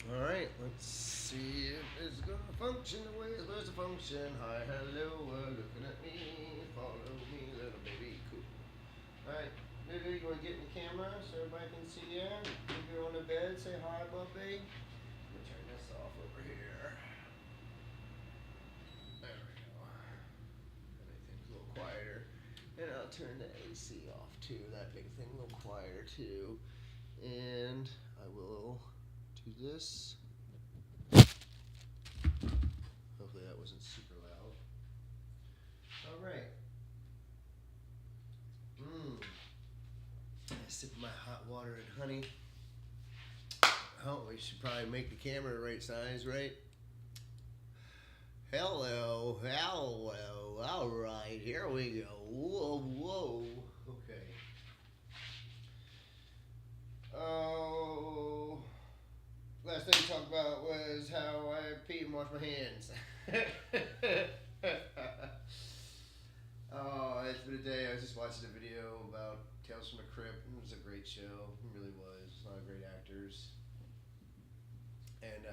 Alright, let's see if it's gonna function the way it's supposed to function. Hi, hello, looking at me. Follow me, little baby. Cool. Alright, baby, you wanna get in the camera so everybody can see you? If you're on the bed, say hi, Buffy. Let me turn this off over here. There we go. Everything's a little quieter. And I'll turn the AC off too. That big thing a little quieter too. And I will do this. Hopefully that wasn't super loud. Alright. I sip my hot water and honey. Oh, we should probably make the camera the right size, right? Hello, hello. Alright, here we go. Whoa, whoa. Okay. Oh, last thing we talked about was how I pee and wash my hands. Oh, it's been a day. I was just watching a video about Tales from the Crypt. It was a great show. It really was. A lot of great actors. And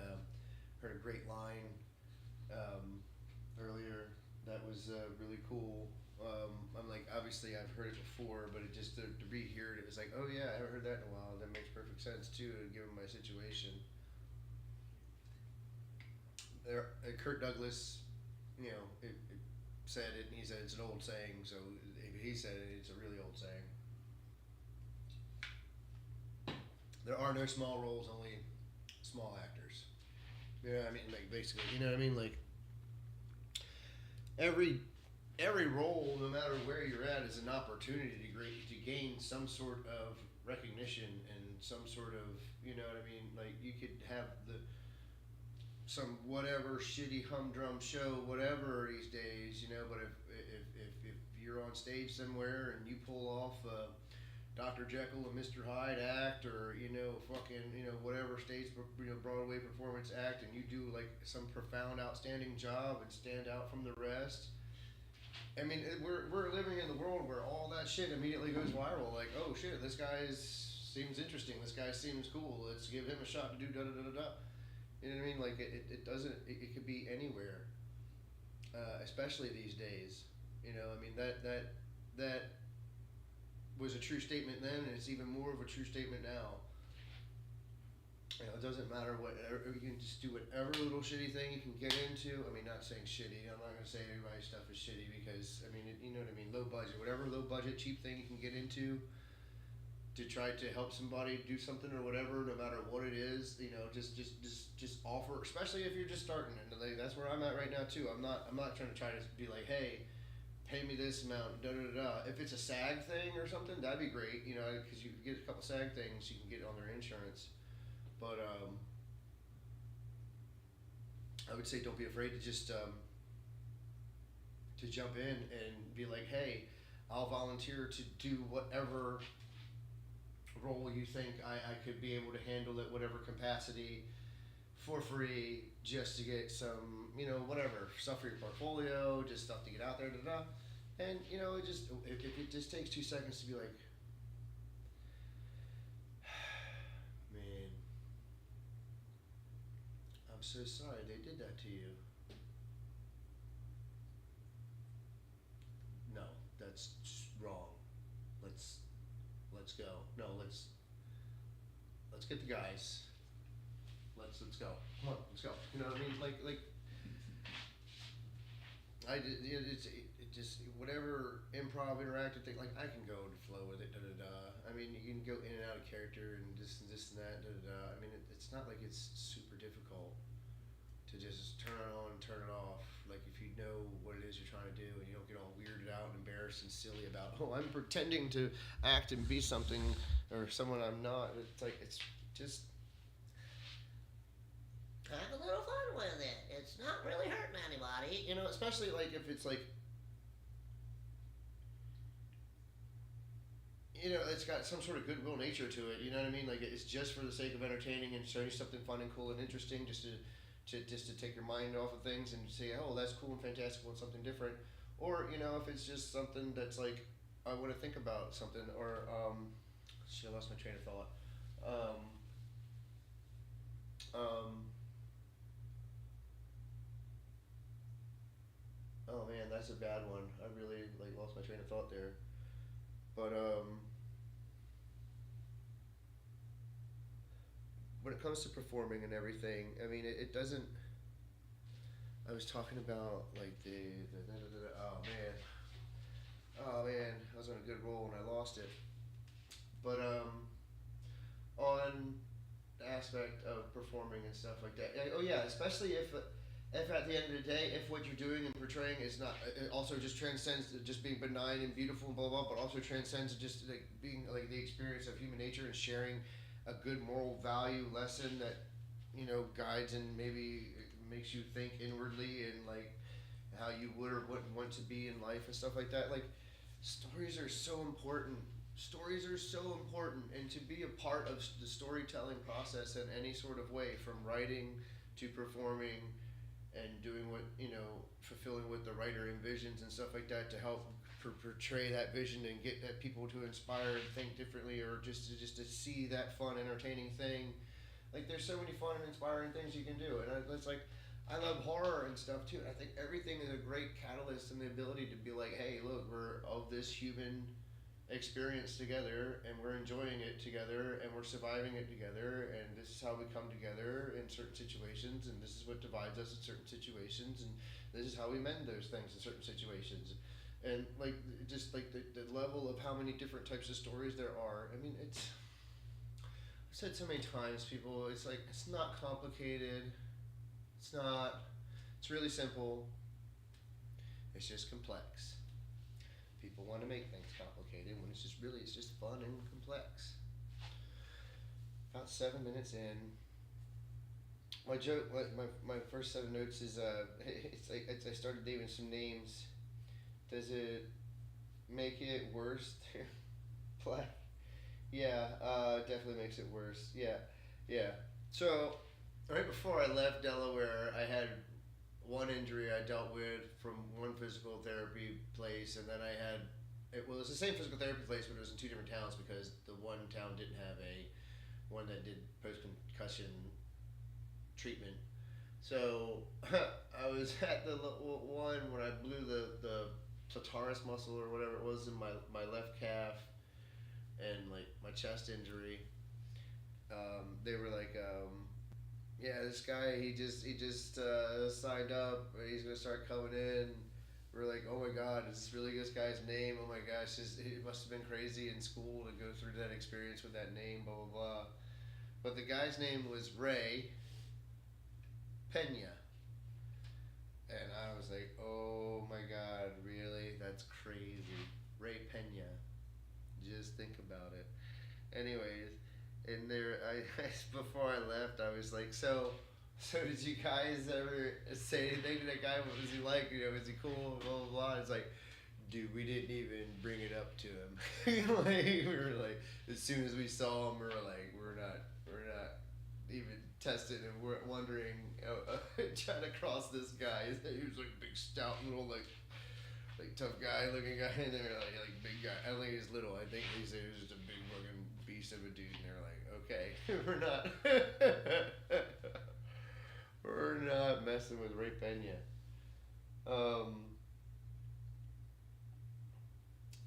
heard a great line earlier that was really cool. I'm like, obviously I've heard it before, but it just to rehear it, it was like, oh yeah, I haven't heard that in a while. That makes perfect sense too, given my situation. Kurt Douglas, it said it, and he said it's an old saying. So if he said it, it's a really old saying. There are no small roles, only small actors. You know what I mean? Like basically, you know what I mean? Like every every role, no matter where you're at, is an opportunity to gain some sort of recognition and some sort of, you know what I mean? Like you could have the some whatever shitty humdrum show, whatever these days, but if you're on stage somewhere and you pull off Dr. Jekyll and Mr. Hyde act, or fucking whatever stage Broadway performance act, and you do like some profound, outstanding job and stand out from the rest. I mean, we're living in the world where all that shit immediately goes viral. Like, oh shit, this guy seems interesting. This guy seems cool. Let's give him a shot to do da da da da da. You know what I mean? Like it doesn't. It could be anywhere, especially these days. I mean that was a true statement then, and it's even more of a true statement now. It doesn't matter what you can just do whatever little shitty thing you can get into. I mean, not saying shitty. I'm not gonna say everybody's stuff is shitty because I mean, you know what I mean. Low budget, whatever low budget cheap thing you can get into to try to help somebody do something or whatever, no matter what it is. Just offer, especially if you're just starting. And like, that's where I'm at right now too. I'm not trying to be like, hey, pay me this amount, da da da. If it's a SAG thing or something, that'd be great, because you can get a couple SAG things, you can get it on their insurance. But I would say don't be afraid to just to jump in and be like, hey, I'll volunteer to do whatever role you think I could be able to handle at whatever capacity for free, just to get some, whatever stuff for your portfolio, just stuff to get out there, da da. And it just takes 2 seconds to be like, man, I'm so sorry they did that to you. No, that's wrong. Let's let's go. No, let's get the guys. Let's go. Come on, let's go. You know what I mean? Like I did. It just whatever improv interactive thing. Like I can go to flow with it. Da da da. I mean, you can go in and out of character and this and that. Da da da. I mean, it's not like it's super difficult to just turn it on and turn it off. Like if you know what it is you're trying to do and you don't get all weirded out and embarrassed and silly about, oh, I'm pretending to act and be something or someone I'm not. It's like it's just have a little fun with it. It's not really hurting anybody, Especially like if it's like, it's got some sort of goodwill nature to it. You know what I mean? Like it's just for the sake of entertaining and showing you something fun and cool and interesting, just to take your mind off of things and say, oh, that's cool and fantastical and something different. Or if it's just something that's like I want to think about something, or shit, I lost my train of thought. Um, that's a bad one. I really like lost my train of thought there. But when it comes to performing and everything, I mean, it doesn't. I was talking about like oh man, I was on a good roll and I lost it. But on the aspect of performing and stuff like that. Oh yeah, especially if at the end of the day, if what you're doing and portraying is not, it also just transcends to just being benign and beautiful and blah blah, but also transcends to just like being like the experience of human nature and sharing a good moral value lesson that guides and maybe makes you think inwardly and like how you would or wouldn't want to be in life and stuff like that. Like stories are so important. Stories are so important, and to be a part of the storytelling process in any sort of way, from writing to performing and doing what fulfilling what the writer envisions and stuff like that to help portray that vision and get that people to inspire and think differently, or just to see that fun, entertaining thing. Like there's so many fun and inspiring things you can do, and it's like I love horror and stuff too. And I think everything is a great catalyst and the ability to be like, hey, look, we're of this human experience together and we're enjoying it together and we're surviving it together, and this is how we come together in certain situations, and this is what divides us in certain situations, and this is how we mend those things in certain situations. And like just like the level of how many different types of stories there are. I mean, I've said so many times, people, it's like it's not complicated. It's not. It's really simple. It's just complex. People want to make things complicated when it's just fun and complex. About 7 minutes in, my joke, my first set of notes is it's like I started naming some names. Does it make it worse? Black. Yeah, definitely makes it worse. Yeah, yeah. So right before I left Delaware, I had one injury I dealt with from one physical therapy place, and then I had it was the same physical therapy place, but it was in two different towns because the one town didn't have a one that did post concussion treatment. So I was at the one when I blew the psoas muscle or whatever it was in my left calf, and like my chest injury. They were like, yeah, this guy he just signed up. He's gonna start coming in. We're like, oh my god, is this really this guy's name? Oh my gosh, it must have been crazy in school to go through that experience with that name, blah blah blah. But the guy's name was Ray Pena, and I was like, oh my god, really? That's crazy. Ray Pena. Just think about it. Anyways, and there, before I left, I was like, so did you guys ever say anything to that guy? What was he like? Was he cool? Blah blah blah. It's like, dude, we didn't even bring it up to him. Like we were like, as soon as we saw him, we were like, we're not even tested, and we're wondering, trying to cross this guy. He was like a big, stout, little like tough guy looking guy, and they're like big guy. I don't think he's little. I think he was just a big fucking beast of a dude. And they're like, okay, we're not, we're not messing with Ray Pena.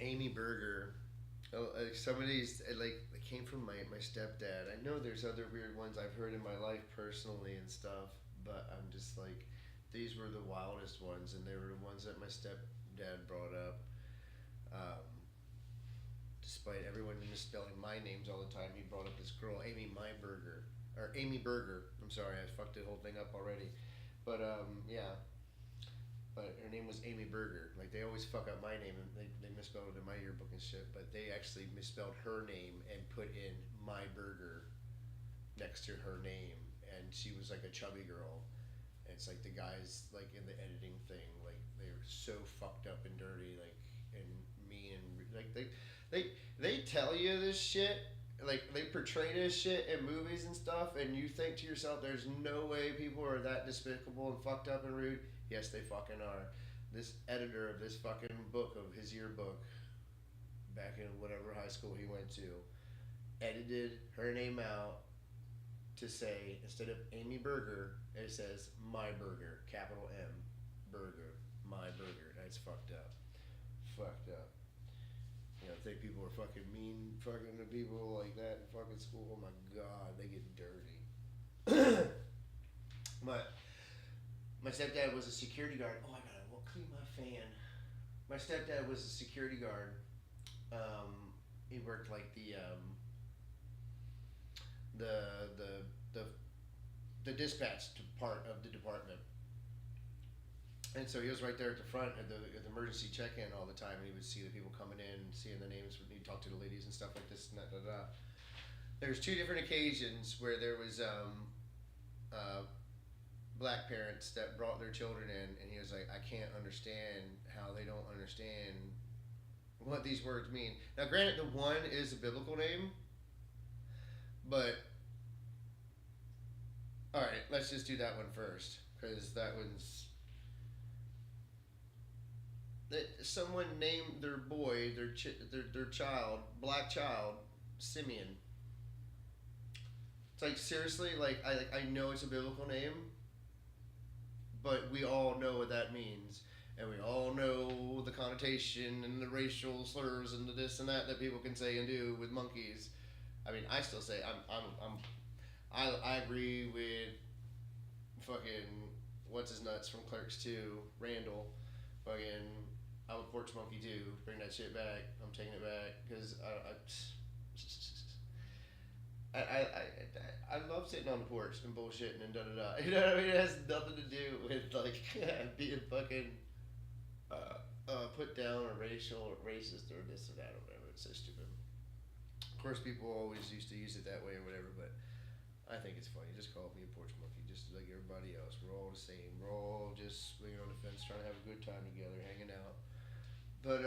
Amy Berger. Oh, some of these like they came from my stepdad. I know there's other weird ones I've heard in my life personally and stuff, but I'm just like, these were the wildest ones, and they were the ones that my stepdad brought up. Um, Despite everyone misspelling my names all the time, he brought up this girl, Amy Myberger, or Amy Berger. I'm sorry, I fucked the whole thing up already. But yeah, but her name was Amy Berger. Like they always fuck up my name, and they misspelled it in my yearbook and shit. But they actually misspelled her name and put in My Burger next to her name, and she was like a chubby girl. And it's like the guys like in the editing thing, like they're so fucked up and dirty, like and mean, and like they tell you this shit. Like they portray this shit in movies and stuff, and you think to yourself, "There's no way people are that despicable and fucked up and rude." Yes, they fucking are. This editor of this fucking book of his yearbook, back in whatever high school he went to, edited her name out to say, instead of Amy Berger, it says My Burger, capital M, Burger, my burger. That's fucked up. Fucked up. You know, I think people are fucking mean fucking to people like that in fucking school. Oh my god, they get dirty. my my stepdad was a security guard. Oh, I gotta clean my fan. My stepdad was a security guard. He worked like the the the the dispatch part of the department. And so he was right there at the front at the emergency check-in all the time, and he would see the people coming in, seeing the names. He'd talk to the ladies and stuff like this and that. Da, da, da. There's two different occasions where there was black parents that brought their children in, and he was like, I can't understand how they don't understand what these words mean. Now, granted, the one is a biblical name, but all right, let's just do that one first, because that one's that someone named their boy, their child, black child, Simeon. It's like seriously, I know it's a biblical name, but we all know what that means, and we all know the connotation and the racial slurs and the this and that people can say and do with monkeys. I mean, I still say I agree with fucking what's his nuts from Clerks 2, Randall. Fucking, I'm a porch monkey too. Bring that shit back. I'm taking it back because I love sitting on the porch and bullshitting and da da da. You know what I mean? It has nothing to do with like being fucking put down or racial or racist or this or that or whatever. It's so stupid. Of course, people always used to use it that way or whatever, but I think it's funny. Just call me a porch monkey, just like everybody else. We're all the same. We're all just swinging on the fence, trying to have a good time together, hanging out. But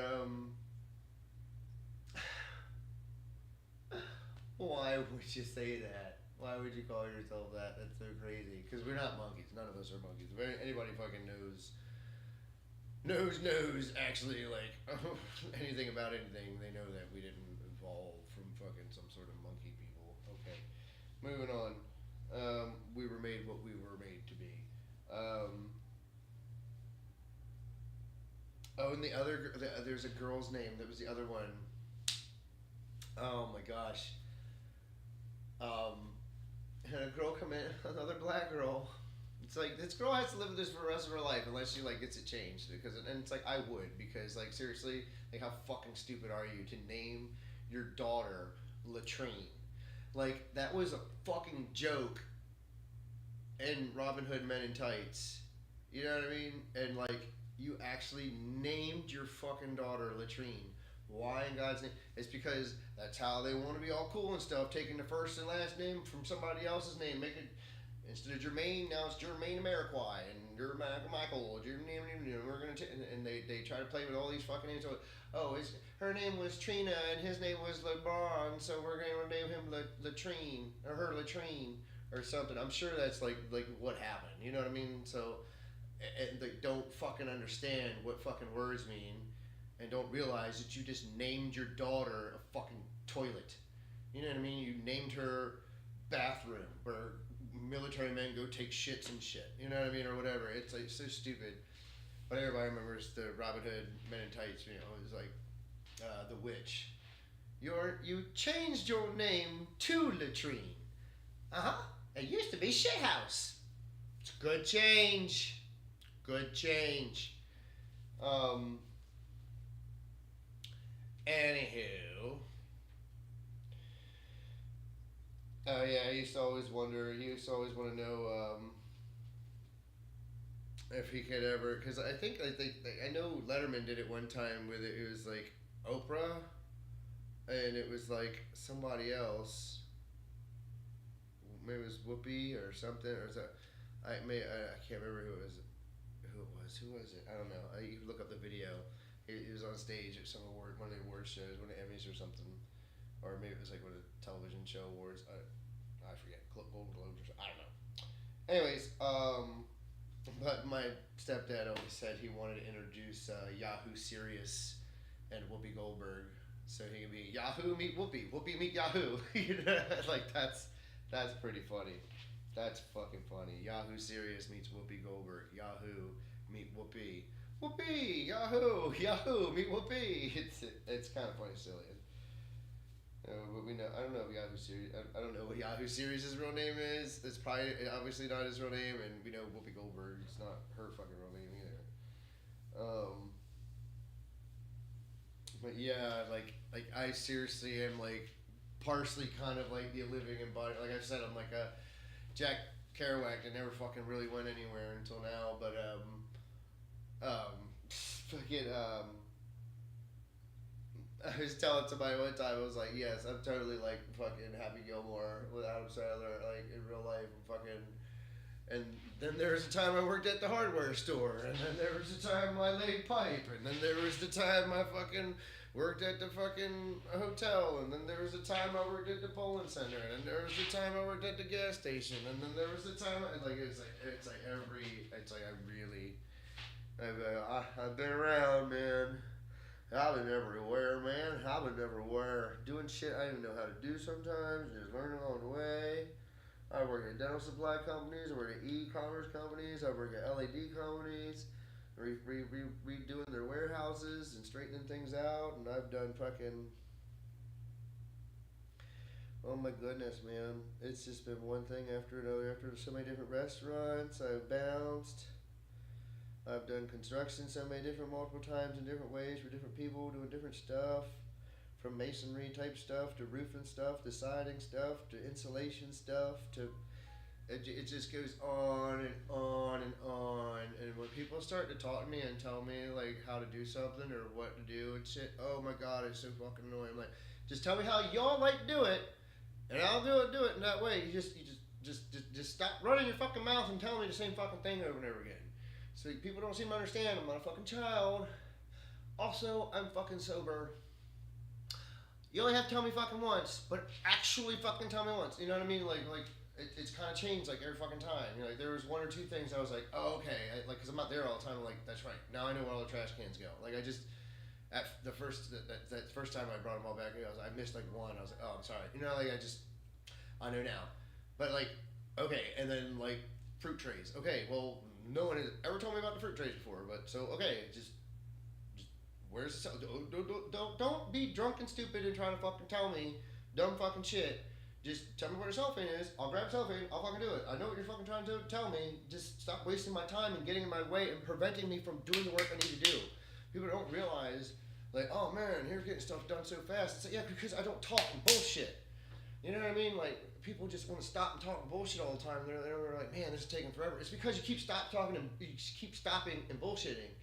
why would you say that? Why would you call yourself that? That's so crazy. Because we're not monkeys. None of us are monkeys. If anybody fucking knows actually like anything about anything, they know that we didn't evolve from fucking some sort of monkey people. Okay, moving on. We were made what we were made to be. And there's a girl's name. That was the other one. Oh my gosh. And a girl come in, another black girl. It's like this girl has to live with this for the rest of her life unless she like gets it changed. And it's like I would, because like seriously, like how fucking stupid are you to name your daughter Latrine? Like that was a fucking joke in Robin Hood Men in Tights. You know what I mean? And like you actually named your fucking daughter Latrine. Why in God's name? It's because that's how they want to be all cool and stuff. Taking the first and last name from somebody else's name, make it instead of Jermaine, now it's Jermaine Ameriquois and you're Michael. We're gonna and they try to play with all these fucking names. So, her name was Trina and his name was LeBron, so we're gonna name him Latrine or her Latrine or something. I'm sure that's like what happened. You know what I mean? So, and they don't fucking understand what fucking words mean. And don't realize that you just named your daughter a fucking toilet. You know what I mean? You named her bathroom where military men go take shits and shit. You know what I mean? Or whatever. It's like so stupid. But everybody remembers the Robin Hood Men in Tights. You know, it was like the witch. You changed your name to Latrine. It used to be Shithouse. It's a good change. Good change. Anywho, yeah, I used to always wonder. He used to always want to know if he could ever, because I think I know Letterman did it one time with it. It was like Oprah, and it was like somebody else. Maybe it was Whoopi or something, or is that I can't remember who it was. Who was it? I don't know. You can look up the video. He was on stage at one of the award shows, one of the Emmys or something, or maybe it was like one of the television show awards. I forget, Golden Globes or something. I don't know. Anyways, but my stepdad always said he wanted to introduce Yahoo Serious and Whoopi Goldberg, so he could be Yahoo meet Whoopi, Whoopi meet Yahoo. You know, like that's pretty funny. That's fucking funny. Yahoo Serious meets Whoopi Goldberg. Yahoo meet Whoopi. Whoopee, Yahoo, Yahoo, meet Whoopee. It's kind of funny, silly. But we know. I don't know if Yahoo Series. I don't know what Yahoo Series' real name is. It's probably obviously not his real name, and we know Whoopi Goldberg. It's not her fucking real name either. But yeah, like I seriously am like partially kind of like the living embodiment. Like I said, I'm like a Jack Kerouac that never fucking really went anywhere until now. But fucking I was telling somebody one time, I was like, yes, I'm totally like fucking Happy Gilmore with Adam Sandler, like in real life, and fucking. And then there was a time I worked at the hardware store, and then there was a time I laid pipe, and then there was the time I fucking worked at the fucking hotel, and then there was the time I worked at the bowling center, and then there was the time I worked at the gas station, and then there was the time it's like I really I've been around, man. I've been everywhere, man. I've been everywhere. Doing shit I didn't know how to do sometimes, just learning along the way. I work at dental supply companies, I work at e-commerce companies, I work at LED companies, redoing their warehouses and straightening things out, and I've done fucking. Oh my goodness, man. It's just been one thing after another, after so many different restaurants. I've bounced. I've done construction so many different multiple times in different ways for different people doing different stuff. From masonry type stuff to roofing stuff to siding stuff to insulation stuff to it just goes on and on and on. And when people start to talk to me and tell me like how to do something or what to do and shit, oh my god, it's so fucking annoying. I'm like, just tell me how y'all like to do it, and I'll do it in that way. You just stop running your fucking mouth and telling me the same fucking thing over and over again. So people don't seem to understand. I'm not a fucking child. Also, I'm fucking sober. You only have to tell me fucking once, but actually fucking tell me once. You know what I mean? Like it's kind of changed like every fucking time. You know, like there was one or two things I was like, oh okay, because I'm not there all the time. I'm like, that's right. Now I know where all the trash cans go. Like I just at the first that first time I brought them all back, I missed like one. I was like, oh I'm sorry. You know, like I know now. But like okay, and then like fruit trays. Okay, well no one has ever told me about the fruit trays before, but so okay, just where's the don't be drunk and stupid and trying to fucking tell me dumb fucking shit. Just tell me where the cellophane is. I'll grab cellophane. I'll fucking do it. I know what you're fucking trying to tell me. Just stop wasting my time and getting in my way and preventing me from doing the work I need to do. People don't realize, like, oh man, here's getting stuff done so fast. It's like, yeah, because I don't talk and bullshit. You know what I mean? Like, people just want to stop and talk bullshit all the time. They're like, man, this is taking forever. It's because you keep stopping and bullshitting.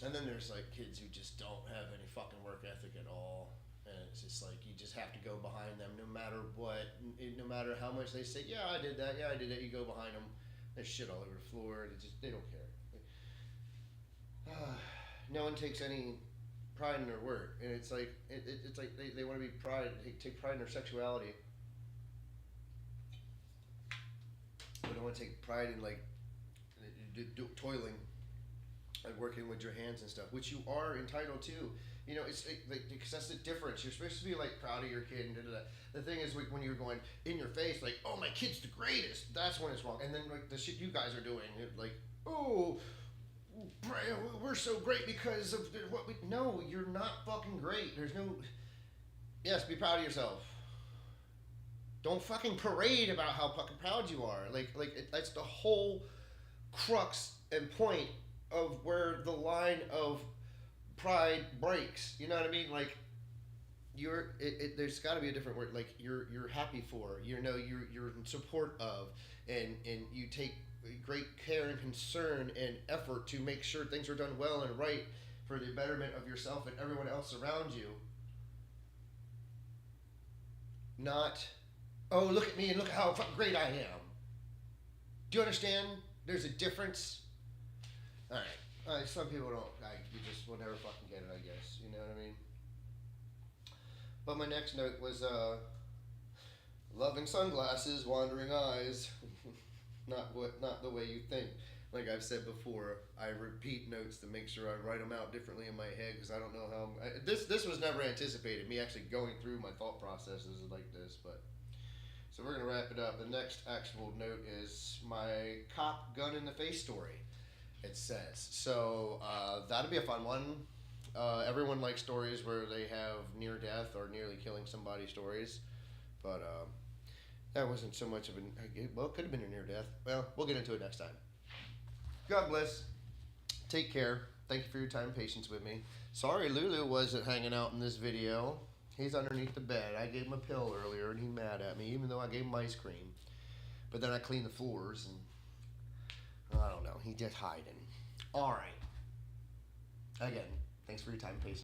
And then there's like kids who just don't have any fucking work ethic at all, and it's just like you just have to go behind them no matter what, no matter how much they say, yeah I did that, you go behind them, there's shit all over the floor, and they don't care. No one takes any pride in their work, and it's like it's like they want to be take pride in their sexuality, but don't want to take pride in like toiling. Like working with your hands and stuff, which you are entitled to. You know, it's like because that's the difference. You're supposed to be like proud of your kid and da-da-da. The thing is, like when you're going in your face, like, oh my kid's the greatest. That's when it's wrong. And then like the shit you guys are doing, like, oh, we're so great because of what we. No, you're not fucking great. There's no. Yes, be proud of yourself. Don't fucking parade about how fucking proud you are. That's the whole crux and point of where the line of pride breaks. You know what I mean? Like there's got to be a different word. Like you're happy for. You know, you're in support of, and you take great care and concern and effort to make sure things are done well and right for the betterment of yourself and everyone else around you. Not, oh look at me and look at how fucking great I am. Do you understand? There's a difference. All right. Some people don't. You just will never fucking get it, I guess. You know what I mean? But my next note was loving sunglasses, wandering eyes. Not the way you think. Like I've said before, I repeat notes to make sure I write them out differently in my head because I don't know how. This was never anticipated. Me actually going through my thought processes like this, but. So we're gonna wrap it up. The next actual note is my cop gun in the face story. It says. So that'll be a fun one. Everyone likes stories where they have near death or nearly killing somebody stories, but that wasn't so much of an. Well, it could have been a near death. Well, we'll get into it next time. God bless. Take care. Thank you for your time and patience with me. Sorry Lulu wasn't hanging out in this video. He's underneath the bed. I gave him a pill earlier and he's mad at me, even though I gave him ice cream. But then I cleaned the floors and I don't know. He just hiding. All right. Again, thanks for your time and patience.